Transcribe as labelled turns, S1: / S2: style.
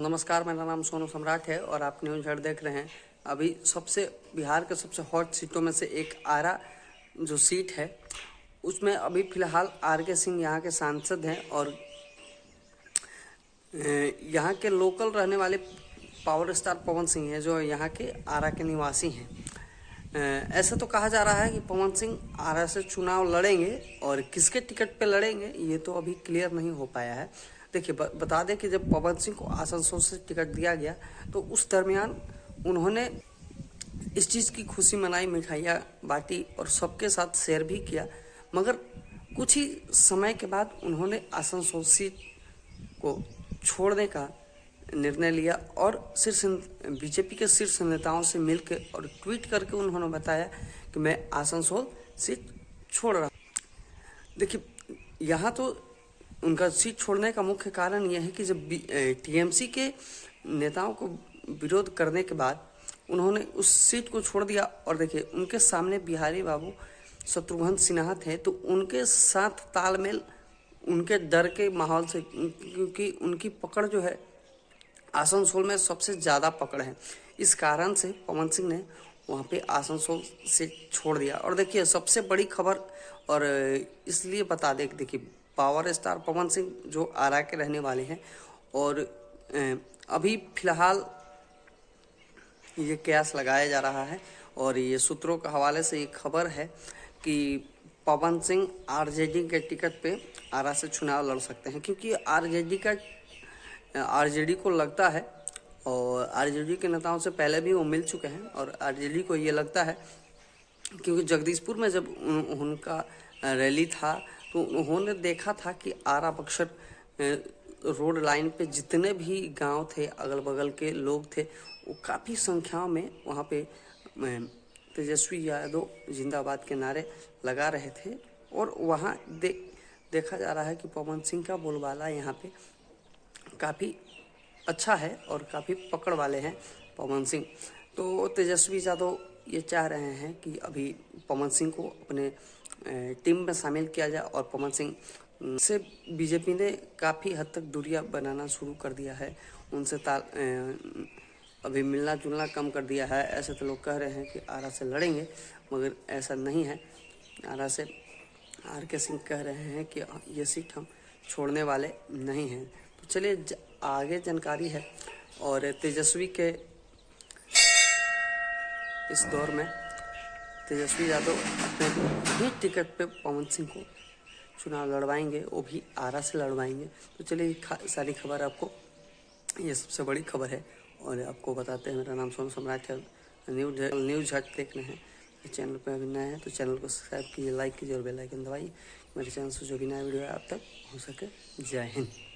S1: नमस्कार, मेरा नाम सोनू सम्राट है और आप न्यूज़ हट देख रहे हैं। अभी सबसे बिहार के सबसे हॉट सीटों में से एक आरा जो सीट है, उसमें अभी फ़िलहाल आर के सिंह यहाँ के सांसद हैं और यहाँ के लोकल रहने वाले पावर स्टार पवन सिंह हैं जो यहाँ के आरा के निवासी हैं। ऐसा तो कहा जा रहा है कि पवन सिंह आरा से चुनाव लड़ेंगे और किसके टिकट पे लड़ेंगे ये तो अभी क्लियर नहीं हो पाया है। देखिए, बता दें कि जब पवन सिंह को आसनसोल से टिकट दिया गया तो उस दरमियान उन्होंने इस चीज़ की खुशी मनाई, मिठाइयाँ बांटी और सबके साथ शेयर भी किया। मगर कुछ ही समय के बाद उन्होंने आसनसोल सीट को छोड़ने का निर्णय लिया और शीर्ष बीजेपी के शीर्ष नेताओं से मिलकर और ट्वीट करके उन्होंने बताया कि मैं आसनसोल सीट छोड़ रहा हूँ। देखिए, यहाँ तो उनका सीट छोड़ने का मुख्य कारण यह है कि जब टीएमसी के नेताओं को विरोध करने के बाद उन्होंने उस सीट को छोड़ दिया। और देखिए, उनके सामने बिहारी बाबू शत्रुघ्न सिन्हा थे तो उनके साथ तालमेल उनके डर के माहौल से, क्योंकि उनकी पकड़ जो है आसनसोल में सबसे ज़्यादा पकड़ है, इस कारण से पवन सिंह ने वहाँ पे आसनसोल से छोड़ दिया। और देखिए, सबसे बड़ी खबर और इसलिए बता दें, देखिए पावर स्टार पवन सिंह जो आरा के रहने वाले हैं और अभी फ़िलहाल ये कयास लगाया जा रहा है और ये सूत्रों के हवाले से ये खबर है कि पवन सिंह आरजेडी के टिकट पे आरा से चुनाव लड़ सकते हैं, क्योंकि आरजेडी को लगता है और आरजेडी के नेताओं से पहले भी वो मिल चुके हैं और आरजेडी को ये लगता है, क्योंकि जगदीशपुर में जब उनका रैली था तो उन्होंने देखा था कि आरा बक्सर रोड लाइन पे जितने भी गांव थे, अगल बगल के लोग थे, वो काफ़ी संख्याओं में वहाँ पे तेजस्वी यादव जिंदाबाद के नारे लगा रहे थे। और वहाँ देखा जा रहा है कि पवन सिंह का बोलबाला यहाँ पे काफ़ी अच्छा है और काफ़ी पकड़ वाले हैं पवन सिंह। तो तेजस्वी यादव ये चाह रहे हैं कि अभी पवन सिंह को अपने टीम में शामिल किया जाए और पवन सिंह से बीजेपी ने काफ़ी हद तक दूरियां बनाना शुरू कर दिया है, उनसे अभी मिलना जुलना कम कर दिया है। ऐसे तो लोग कह रहे हैं कि आरा से लड़ेंगे, मगर ऐसा नहीं है। आरा से आर के सिंह कह रहे हैं कि ये सीट हम छोड़ने वाले नहीं हैं। तो चलिए आगे जानकारी है। और तेजस्वी के इस दौर में तेजस्वी यादव अपने ही टिकट पे पवन सिंह को चुनाव लड़वाएंगे, वो भी आरा से लड़वाएंगे। तो चलिए सारी खबर आपको, ये सबसे बड़ी खबर है और आपको बताते हैं। मेरा नाम सोनू सम्राट है, न्यूज़ हट देख रहे हैं। चैनल पर अभी नया है तो चैनल को सब्सक्राइब कीजिए, लाइक कीजिए और बेल आइकन दबाइए। मेरे चैनल से जो भी नया वीडियो है आप तक हो सके। जय हिंद।